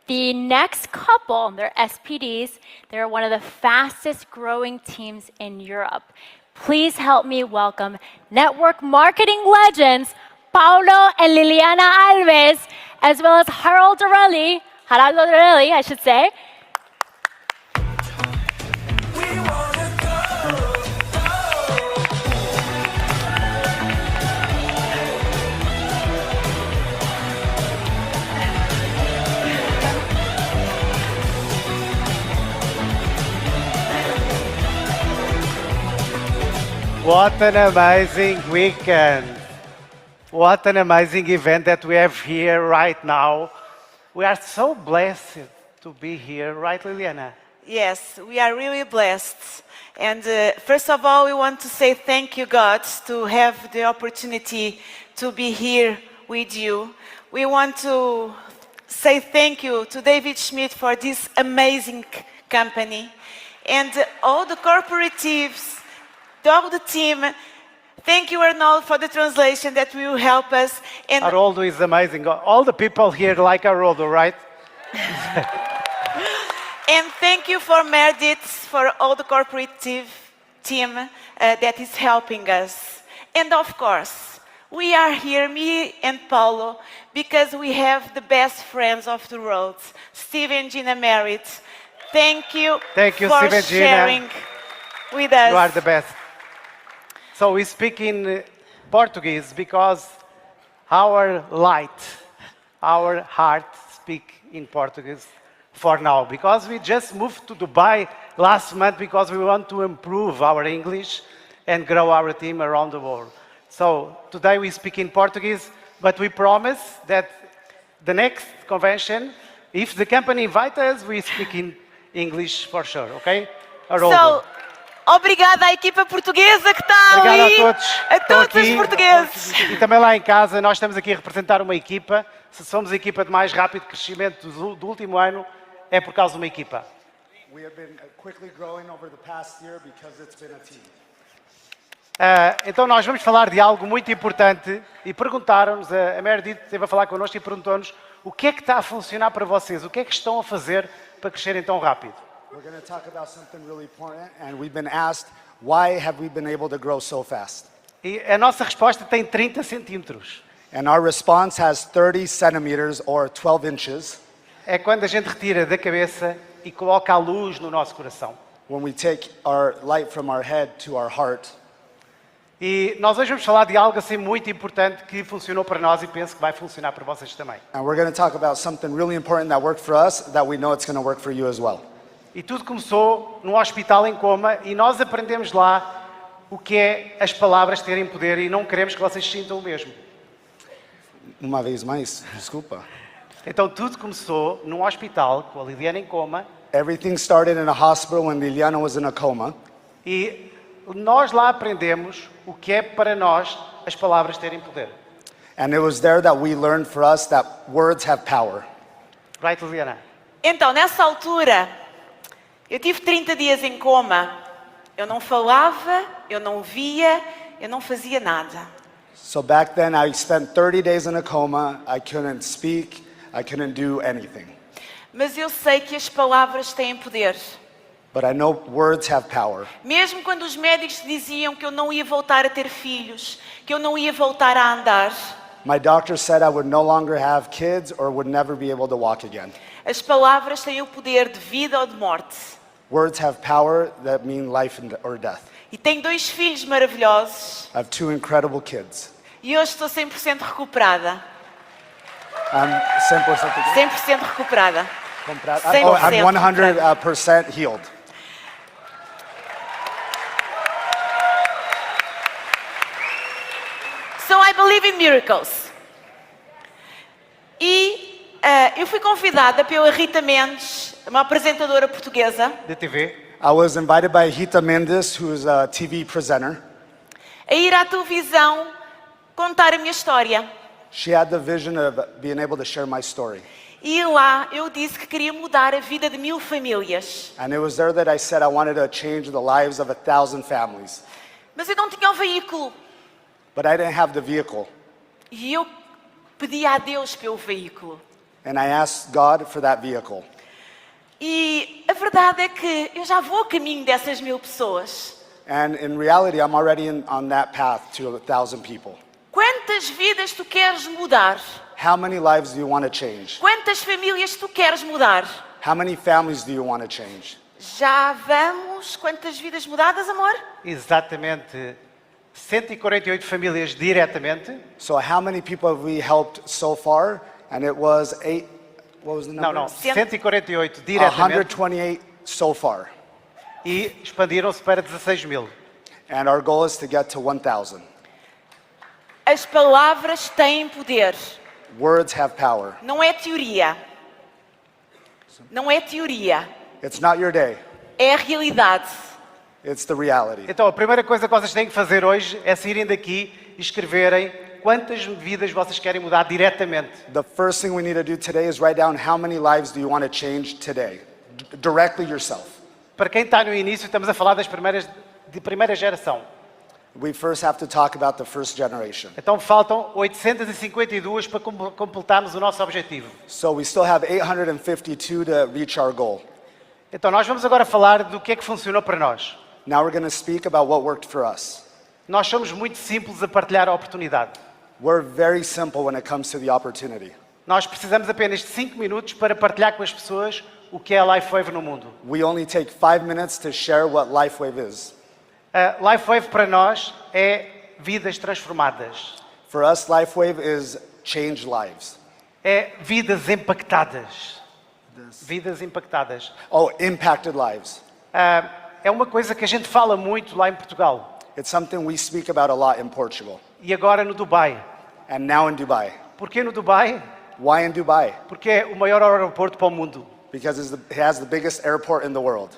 The next couple, they're SPDs. They're one of the fastest growing teams in Europe. Please help me welcome network marketing legends, Paolo and Liliana Alves, as well as Geraldo Dorelli, I should say. What an amazing weekend. What an amazing event that we have here right now. We are so blessed to be here, right, Liliana? Yes, we are really blessed. And first of all, we want to say thank you, God, to have the opportunity to be here with you. We want to say thank you to David Schmidt for this amazing company. And all the corporatives, all the team, thank you, Arnold, for the translation that will help us. And Haroldo is amazing. All the people here like Haroldo, right? And thank you for Meredith, for all the corporative team that is helping us. And of course, we are here, me and Paolo, because we have the best friends of the road, Steve and Gina Meredith. Thank you for Steve and Gina. sharing with us. You are the best. So we speak in Portuguese because our light, our heart speak in Portuguese for now. Because we just moved to Dubai last month because we want to improve our English and grow our team around the world. So today we speak in Portuguese, but we promise that the next convention, if the company invites us, we speak in English for sure, okay? Haroldo. So, obrigada à equipa portuguesa que está Obrigado ali, a a todos os portugueses. E também lá em casa, nós estamos aqui a representar uma equipa. Se somos a equipa de mais rápido crescimento do último ano, é por causa de uma equipa. We have been quickly growing over the past year because it's been a team. Então nós vamos falar de algo muito importante e perguntaram-nos, a Meredith esteve a falar connosco e perguntou-nos o que é que está a funcionar para vocês, o que é que estão a fazer para crescerem tão rápido. We're going to talk about something really important, and we've been asked, why have we been able to grow so fast? E a nossa resposta tem 30 centímetros. And our response has 30 centimeters or 12 inches É quando a gente retira da cabeça e coloca a luz no nosso coração. when we take our light from our head to our heart. E nós hoje vamos falar de algo assim muito importante que funcionou para nós e penso que vai funcionar para vocês também. And we're going to talk about something really important that worked for us that we know it's going to work for you as well. E tudo começou num hospital em coma e nós aprendemos lá o que é as palavras terem poder e não queremos que vocês sintam o mesmo. Uma vez mais, desculpa. Então tudo começou num hospital com a Liliana em coma Everything started in a hospital when Liliana was in a coma. e nós lá aprendemos o que é para nós as palavras terem poder. And it was there that we learned for us that words have power. Right, Liliana? Então, nessa altura, eu tive 30 dias em coma. Eu não falava, eu não via, eu não fazia nada. So back then I spent 30 days in a coma. I couldn't speak. I couldn't do anything. Mas eu sei que as palavras têm poder. But I know words have power. Mesmo quando os médicos diziam que eu não ia voltar a ter filhos, que eu não ia voltar a andar, My doctor said I would no longer have kids or would never be able to walk again. as palavras têm o poder de vida ou de morte. Words have power that mean life or death. E tenho 2 filhos maravilhosos I have 2 incredible kids. e hoje estou 100% recuperada. I'm 100% 100% recuperada. Oh, I'm 100% healed. So I believe in miracles. E eu fui convidada pela Rita Mendes, uma apresentadora portuguesa, De TV. I was invited by Rita Mendes, who's a TV presenter. a ir à televisão contar a minha história. She had the vision of being able to share my story. E lá eu disse que queria mudar a vida de 1000 famílias. And it was there that I said I wanted to change the lives of 1,000 families. Mas eu não tinha um veículo. But I didn't have the vehicle. E eu pedi a Deus pelo veículo. And I asked God for that vehicle. E a verdade é que eu já vou a caminho dessas 1000 pessoas. And in reality, I'm already on that path to 1,000 people. Quantas vidas tu queres mudar? How many lives do you want to change? Quantas famílias tu queres mudar? How many families do you want to change? Já vamos? Quantas vidas mudadas, amor? Exatamente 148 famílias diretamente. So how many people have we helped so far? And it was what was the number? Não, 148 diretamente 128 so far. e expandiram-se para 16.000. And our goal is to get to 1,000. As palavras têm poder. Words have power. Não é teoria. Não é teoria. It's not your day. É a realidade. It's the reality. Então, a primeira coisa que vocês têm que fazer hoje é saírem daqui e escreverem quantas vidas vocês querem mudar diretamente. The first thing we need to do today is write down how many lives do you want to change today, directly yourself. Para quem está no início, estamos a falar de primeira geração. We first have to talk about the first generation. Então faltam 852 para completarmos o nosso objetivo. So we still have 852 to reach our goal. Então nós vamos agora falar do que é que funcionou para nós. Now we're going to speak about what worked for us. Nós somos muito simples a partilhar a oportunidade. We're very simple when it comes to the opportunity. Nós precisamos apenas de 5 minutos para partilhar com as pessoas o que é a LifeWave no mundo. We only take 5 minutes to share what LifeWave is. A LifeWave para nós é vidas transformadas. For us, LifeWave is change lives. É vidas impactadas. Vidas impactadas. Oh, impacted lives. É uma coisa que a gente fala muito lá em Portugal. It's something we speak about a lot in Portugal. E agora no Dubai. And now in Dubai. Porquê no Dubai? Why in Dubai? Porque é o maior aeroporto para o mundo. Because it has the biggest airport in the world.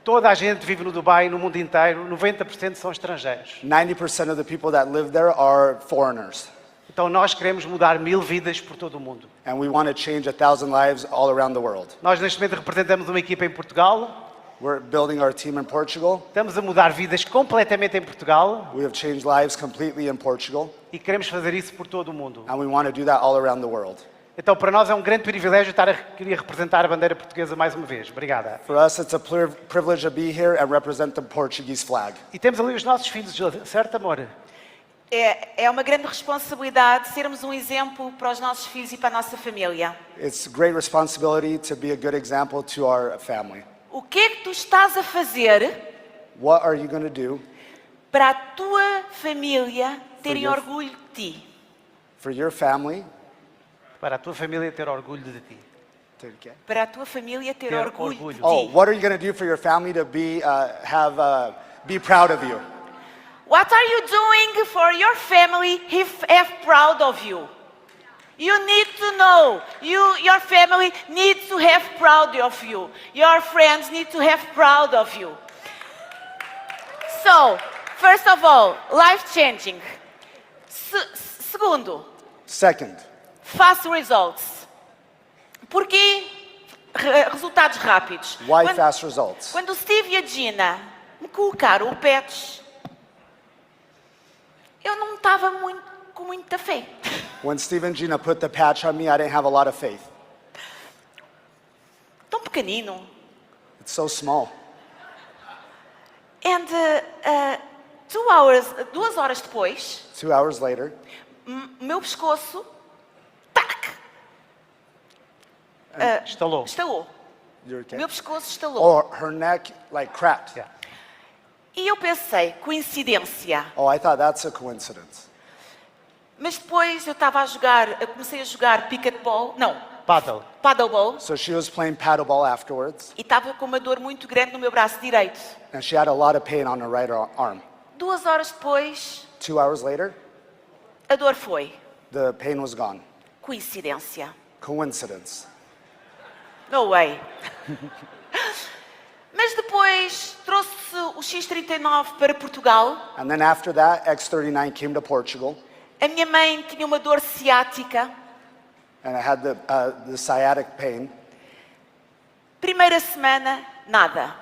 Toda a gente vive no Dubai, no mundo inteiro, 90% são estrangeiros. 90% of the people that live there are foreigners. Então nós queremos mudar 1000 vidas por todo o mundo. And we want to change 1,000 lives all around the world. Nós neste momento representamos uma equipa em Portugal. We're building our team in Portugal. Estamos a mudar vidas completamente em Portugal. We have changed lives completely in Portugal. E queremos fazer isso por todo o mundo. And we want to do that all around the world. Então para nós é um grande privilégio estar aqui a representar a bandeira portuguesa mais uma vez. Obrigada. For us, it's a privilege to be here and represent the Portuguese flag. E temos ali os nossos filhos, certo, amor? É uma grande responsabilidade sermos um exemplo para os nossos filhos e para a nossa família. It's a great responsibility to be a good example to our family. O que é que tu estás a fazer What are you going to do para a tua família terem your- orgulho de ti? for your family Para a tua família ter orgulho de ti. Para a tua família ter Ter orgulho orgulho. de Oh, ti. what are you going to do for your family to be proud of you? What are you doing for your family if proud of you? You need to know. Your family needs to have proud of you. Your friends need to have proud of you. So, first of all, life-changing. Segundo, Second, fast results. Porquê resultados rápidos? why fast results? Quando o Steve e a Gina me colocaram o patch, eu não estava com muita fé. When Steve and Gina put the patch on me, I didn't have a lot of faith. Tão pequenino. It's so small. And 2 horas depois, 2 hours later, meu pescoço, tac, Estalou. estalou. you're okay. Meu pescoço estalou. Oh, her neck like cracked. Yeah. E eu pensei, coincidência. Oh, I thought that's a coincidence. Mas depois eu comecei a jogar pickleball, não, Paddle. paddleball, So she was playing paddleball afterwards, e estava com uma dor muito grande no meu braço direito. and she had a lot of pain on her right arm. 2 horas depois, 2 hours later, a dor foi. the pain was gone. Coincidência. Coincidence. No way. Mas depois trouxe o X39 para Portugal. And then after that, X39 came to Portugal, A minha mãe tinha uma dor ciática. and I had the sciatic pain. Primeira semana, nada.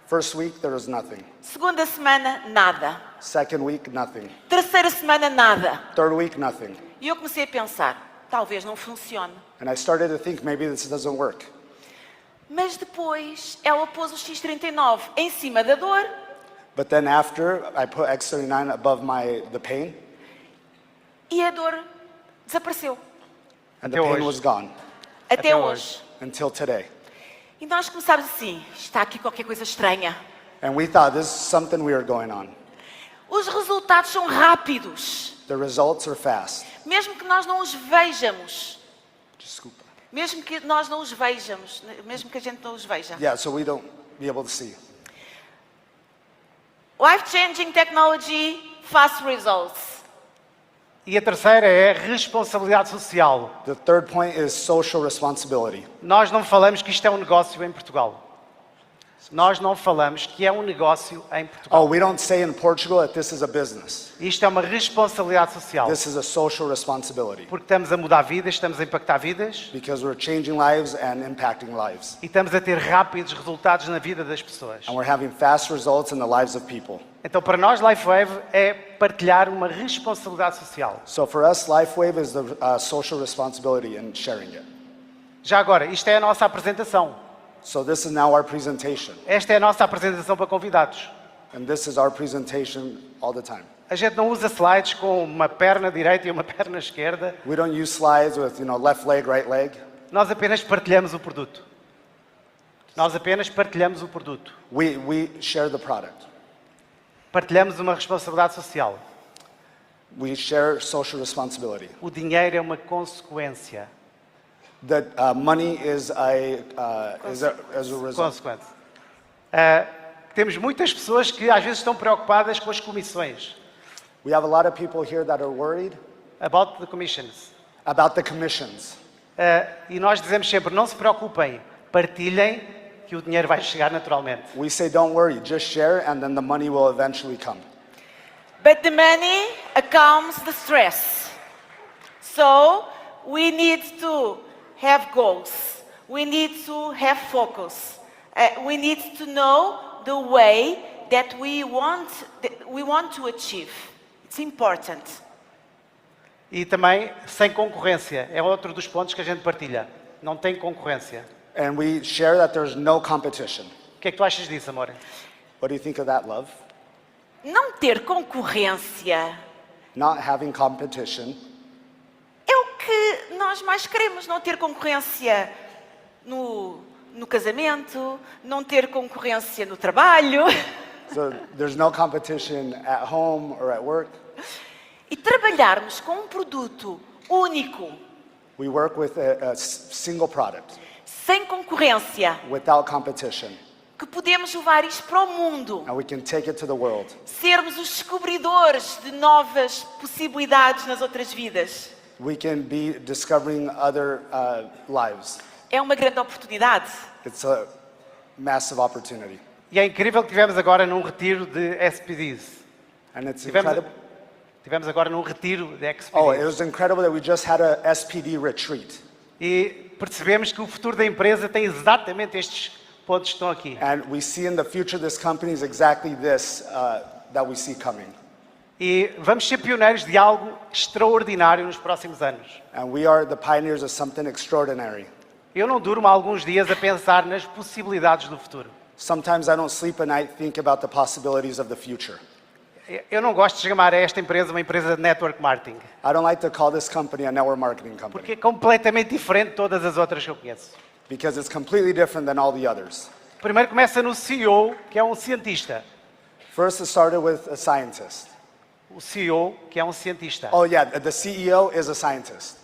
First week, there was nothing. Segunda semana, nada. Second week, nothing. Terceira semana, nada. Third week, nothing. E eu comecei a pensar, talvez não funcione. And I started to think maybe this doesn't work. Mas depois ela pôs o X39 em cima da dor But then after I put X39 above the pain, e a dor desapareceu. and the Até pain hoje. was gone Até Até hoje. until today. E nós começámos assim, está aqui qualquer coisa estranha. And we thought this is something weird going on. Os resultados são rápidos. The results are fast. Mesmo que nós não os vejamos. Desculpa. Mesmo que nós não os vejamos. Mesmo que a gente não os veja. Yeah, so we don't be able to see. Life-changing technology, fast results. E a terceira é responsabilidade social. The third point is social responsibility. Nós não falamos que isto é um negócio em Portugal. Nós não falamos que é um negócio em Portugal. Oh, we don't say in Portugal that this is a business. Isto é uma responsabilidade social. This is a social responsibility Porque estamos a mudar vidas, estamos a impactar vidas because we're changing lives and impacting lives. e estamos a ter rápidos resultados na vida das pessoas. And we're having fast results in the lives of people. Então, para nós, LifeWave é partilhar uma responsabilidade social. So for us, LifeWave is the social responsibility and sharing it. Já agora, isto é a nossa apresentação. So this is now our presentation. Esta é a nossa apresentação para convidados. And this is our presentation all the time. A gente não usa slides com uma perna direita e uma perna esquerda. We don't use slides with, left leg, right leg. Nós apenas partilhamos o produto. Nós apenas partilhamos o produto. We share the product. Partilhamos uma responsabilidade social. We share social responsibility. O dinheiro é uma consequência. That money is a result. Consequência. Temos muitas pessoas que às vezes estão preocupadas com as comissões. We have a lot of people here that are worried About the commissions. about the commissions. E nós dizemos sempre, não se preocupem, partilhem, que o dinheiro vai chegar naturalmente. We say, don't worry, just share, and then the money will eventually come. But the money calms the stress. So we need to have goals. We need to have focus. We need to know the way that we want to achieve. It's important. E também sem concorrência. É outro dos pontos que a gente partilha. Não tem concorrência. And we share that there's no competition. O que é que tu achas disso, amor? What do you think of that, love? Não ter concorrência Not having competition é o que nós mais queremos. Não ter concorrência no casamento, não ter concorrência no trabalho. So there's no competition at home or at work. E trabalharmos com um produto único, We work with a single product sem concorrência, without competition, que podemos levar isto para o mundo. and we can take it to the world. Sermos os descobridores de novas possibilidades nas outras vidas. We can be discovering other lives. É uma grande oportunidade. It's a massive opportunity. E é incrível que tivemos agora num retiro de SPDs. And it's Tivemos, incredible. tivemos agora num retiro de XPDs. Oh, it was incredible that we just had a SPD retreat. E percebemos que o futuro da empresa tem exatamente estes pontos que estão aqui. And we see in the future this company is exactly this that we see coming. E vamos ser pioneiros de algo extraordinário nos próximos anos. And we are the pioneers of something extraordinary. Eu não durmo há alguns dias a pensar nas possibilidades do futuro. Sometimes I don't sleep at night thinking about the possibilities of the future. Eu não gosto de chamar esta empresa uma empresa de network marketing, I don't like to call this company a network marketing company porque é completamente diferente de todas as outras que eu conheço. because it's completely different than all the others. Primeiro começa no CEO, que é um cientista. First, it started with a scientist. O CEO, que é um cientista. Oh yeah, the CEO is a scientist.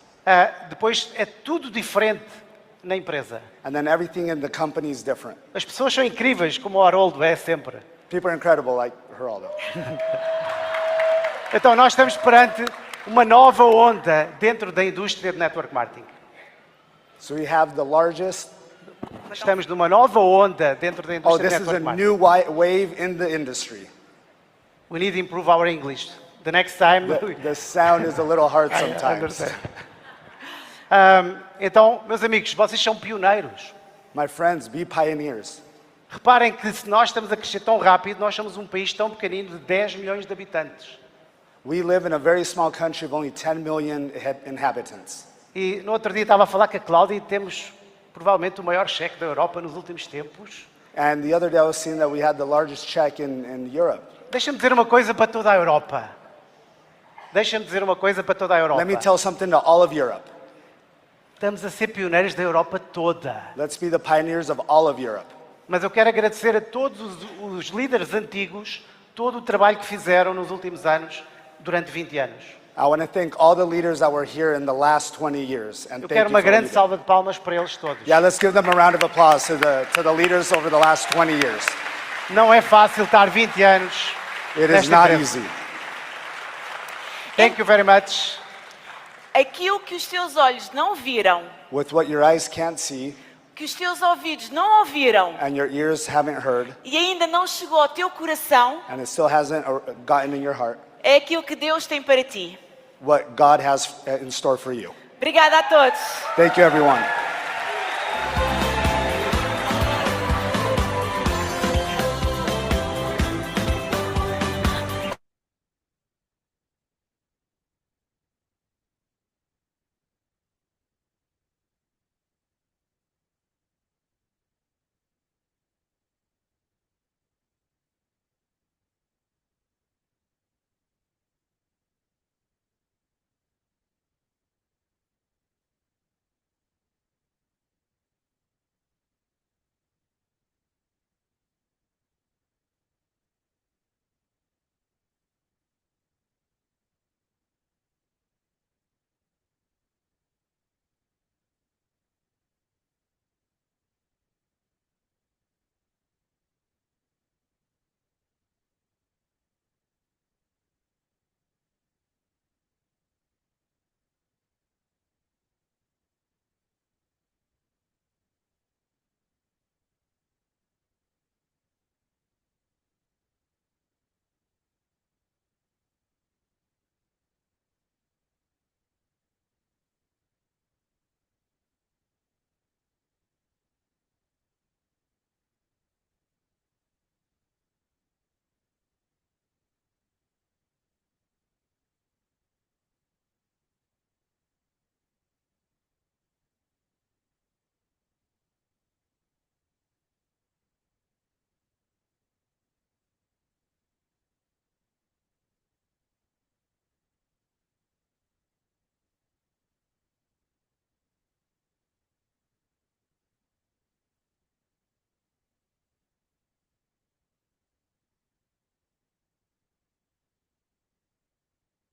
Depois é tudo diferente na empresa. And then everything in the company is different. As pessoas são incríveis, como o Haroldo é sempre. People are incredible like Geraldo. Então nós estamos perante uma nova onda dentro da indústria de network marketing. So we have the largest, Estamos numa nova onda dentro da oh, indústria this de is a network marketing. new wave in the industry. We need to improve our English. The next time... The sound is a little hard I sometimes. understand. Então, meus amigos, vocês são pioneiros. My friends, be pioneers. Reparem que se nós estamos a crescer tão rápido, nós somos um país tão pequenino de 10 milhões de habitantes. We live in a very small country of only 10 million inhabitants. E no outro dia estava a falar com a Cláudia e temos provavelmente o maior cheque da Europa nos últimos tempos. And the other day I was seeing that we had the largest check in Europe. Deixa-me dizer uma coisa para toda a Europa. Deixa-me dizer uma coisa para toda a Europa. Let me tell something to all of Europe. Estamos a ser pioneiros da Europa toda. Let's be the pioneers of all of Europe. Mas eu quero agradecer a todos os líderes antigos todo o trabalho que fizeram nos últimos anos, durante 20 anos. I want to thank all the leaders that were here in the last 20 years. And Eu thank quero you uma for what grande you did. salva de palmas para eles todos. Yeah, let's give them a round of applause to the leaders over the last 20 years. Não é fácil estar 20 anos It is nesta not empresa. easy. Thank you very much. Aquilo que os teus olhos não viram, With what your eyes can't see que os teus ouvidos não ouviram and your ears haven't heard e ainda não chegou ao teu coração, and it still hasn't gotten in your heart, é aquilo que Deus tem para ti. what God has in store for you. Obrigada a todos. Thank you, everyone.